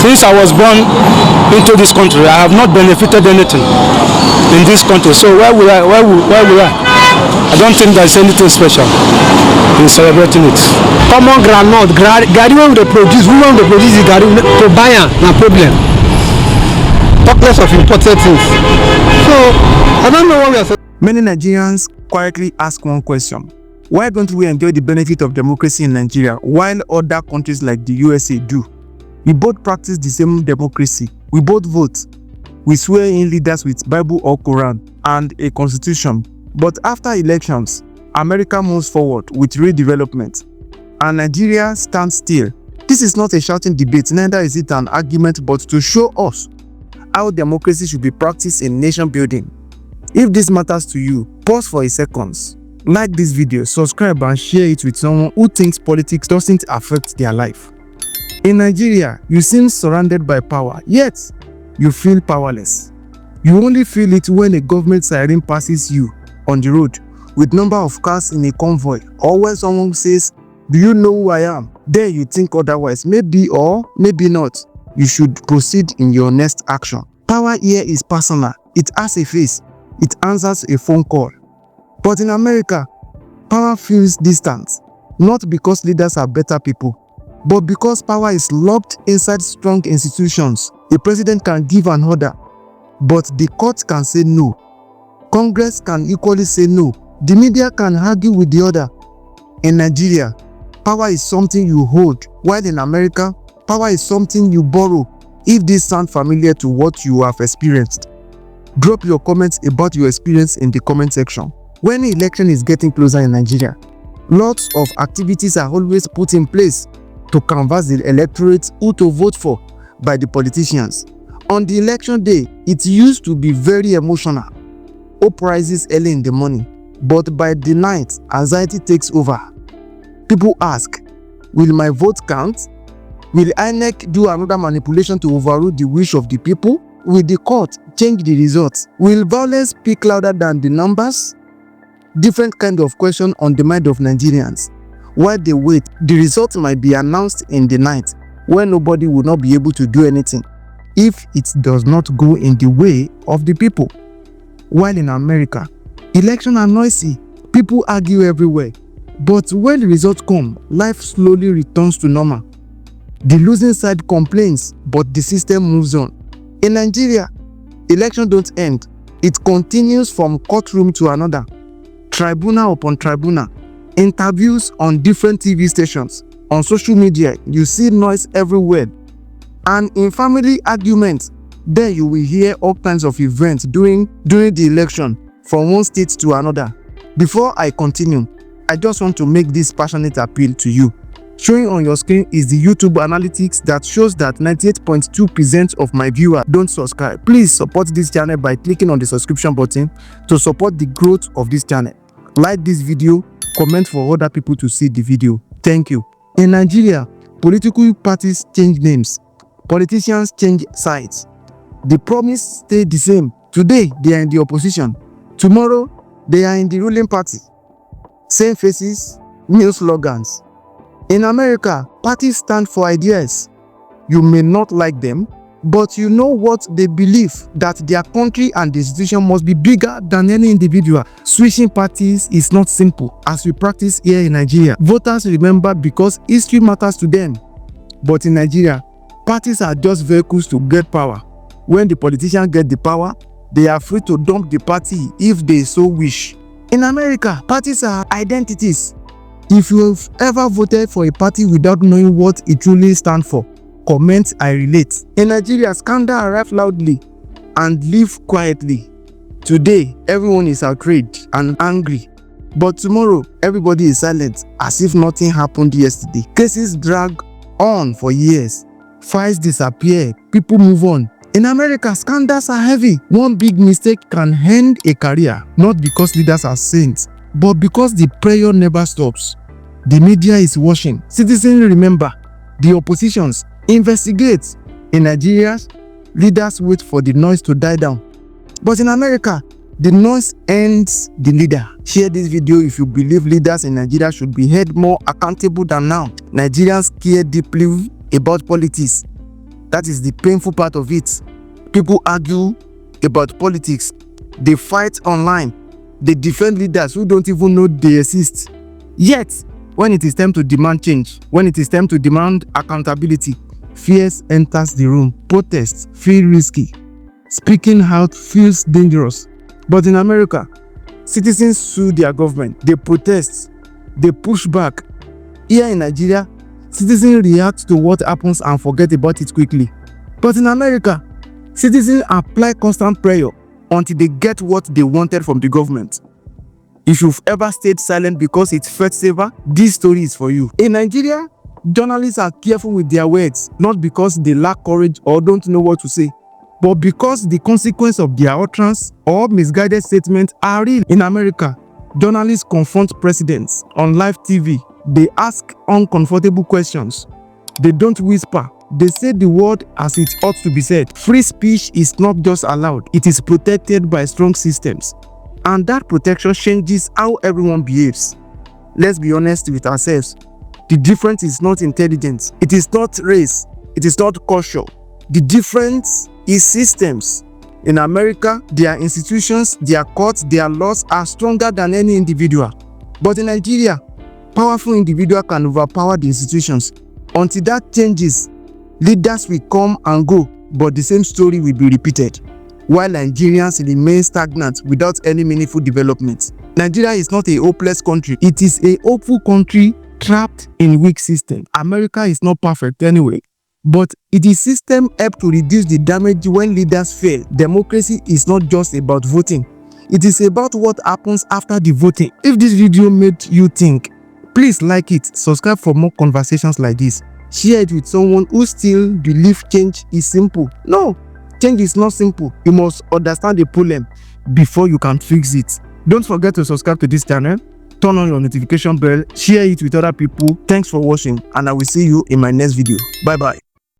Since I was born into this country, I have not benefited anything in this country. So why will I? I don't think there's anything special in celebrating it. Common groundnut, garri wey we dey produce, we wey dey produce the garri to buy am na problem. Talk less of imported things. So I don't know what we are saying. Many Nigerians quietly ask one question: why don't we enjoy the benefit of democracy in Nigeria while other countries like the USA do? We both practice the same democracy. We both vote. We swear in leaders with Bible or Quran and a constitution. But after elections, America moves forward with redevelopment, and Nigeria stands still. This is not a shouting debate, neither is it an argument, but to show us how democracy should be practiced in nation building. If this matters to you, pause for a second, like this video, subscribe and share it with someone who thinks politics doesn't affect their life. In Nigeria, you seem surrounded by power, yet you feel powerless. You only feel it when a government siren passes you on the road with number of cars in a convoy, or when someone says, "Do you know who I am?" Then you think otherwise, maybe or maybe not. You should proceed in your next action. Power here is personal. It has a face. It answers a phone call. But in America, power feels distant, not because leaders are better people, but because power is locked inside strong institutions. A president can give an order, but the court can say no. Congress can equally say no. The media can argue with the other. In Nigeria, power is something you hold, while in America, power is something you borrow. If this sounds familiar to what you have experienced, drop your comments about your experience in the comment section. When the election is getting closer in Nigeria, lots of activities are always put in place to canvass the electorate who to vote for by the politicians. On the election day, it used to be very emotional. Hope rises early in the morning, but by the night, anxiety takes over. People ask, will my vote count? Will INEC do another manipulation to overrule the wish of the people? Will the court change the results? Will violence speak louder than the numbers? Different kind of question on the mind of Nigerians. While they wait, the result might be announced in the night, when nobody will not be able to do anything if it does not go in the way of the people. While in America, elections are noisy, people argue everywhere, but when the results come, life slowly returns to normal. The losing side complains, but the system moves on. In Nigeria, elections don't end. It continues from courtroom to another, tribunal upon tribunal, interviews on different TV stations. On social media, you see noise everywhere. And in family arguments, there you will hear all kinds of events during the election from one state to another. Before I continue, I just want to make this passionate appeal to you. Showing on your screen is the YouTube analytics that shows that 98.2% of my viewers don't subscribe. Please support this channel by clicking on the subscription button to support the growth of this channel. Like this video, comment for other people to see the video. Thank you. In Nigeria, political parties change names. Politicians change sides. The promise stay the same. Today, they are in the opposition. Tomorrow, they are in the ruling party. Same faces, new slogans. In America, parties stand for ideas. You may not like them, but you know what they believe, that their country and the institution must be bigger than any individual. Switching parties is not simple, as we practice here in Nigeria. Voters remember because history matters to them. But in Nigeria, parties are just vehicles to get power. When the politicians get the power, they are free to dump the party if they so wish. In America, parties are identities. If you have ever voted for a party without knowing what it truly stands for, comment "I relate." In Nigeria, scandal arrive loudly and leave quietly. Today, everyone is outraged and angry, but tomorrow, everybody is silent as if nothing happened yesterday. Cases drag on for years. Files disappear. People move on. In America, scandals are heavy. One big mistake can end a career, not because leaders are saints, but because the prayer never stops. The media is watching. Citizens remember. The oppositions investigate. In Nigeria, leaders wait for the noise to die down. But in America, the noise ends the leader. Share this video if you believe leaders in Nigeria should be held more accountable than now. Nigerians care deeply about politics. That is the painful part of it. People argue about politics. They fight online. They defend leaders who don't even know they exist. Yet, when it is time to demand change, when it is time to demand accountability, fears enters the room. Protests feel risky. Speaking out feels dangerous. But in America, citizens sue their government. They protest. They push back. Here in Nigeria, citizens react to what happens and forget about it quickly. But in America, citizens apply constant pressure until they get what they wanted from the government. If you've ever stayed silent because it felt safer, this story is for you. In Nigeria, journalists are careful with their words, not because they lack courage or don't know what to say, but because the consequence of their utterance or misguided statements are real. In America, journalists confront presidents on live TV. They ask uncomfortable questions. They don't whisper. They say the word as it ought to be said. Free speech is not just allowed, it is protected by strong systems. And that protection changes how everyone behaves. Let's be honest with ourselves. The difference is not intelligence. It is not race. It is not culture. The difference is systems. In America, their institutions, their courts, their laws are stronger than any individual. But in Nigeria, powerful individuals can overpower the institutions. Until that changes, leaders will come and go, but the same story will be repeated, while Nigerians remain stagnant without any meaningful development. Nigeria is not a hopeless country. It is a hopeful country trapped in weak system. America is not perfect anyway, but it is system help to reduce the damage when leaders fail. Democracy is not just about voting. It is about what happens after the voting. If this video made you think, please like it, subscribe for more conversations like this. Share it with someone who still believes change is simple. No, change is not simple. You must understand the problem before you can fix it. Don't forget to subscribe to this channel, turn on your notification bell, share it with other people. Thanks for watching, and I will see you in my next video. Bye bye.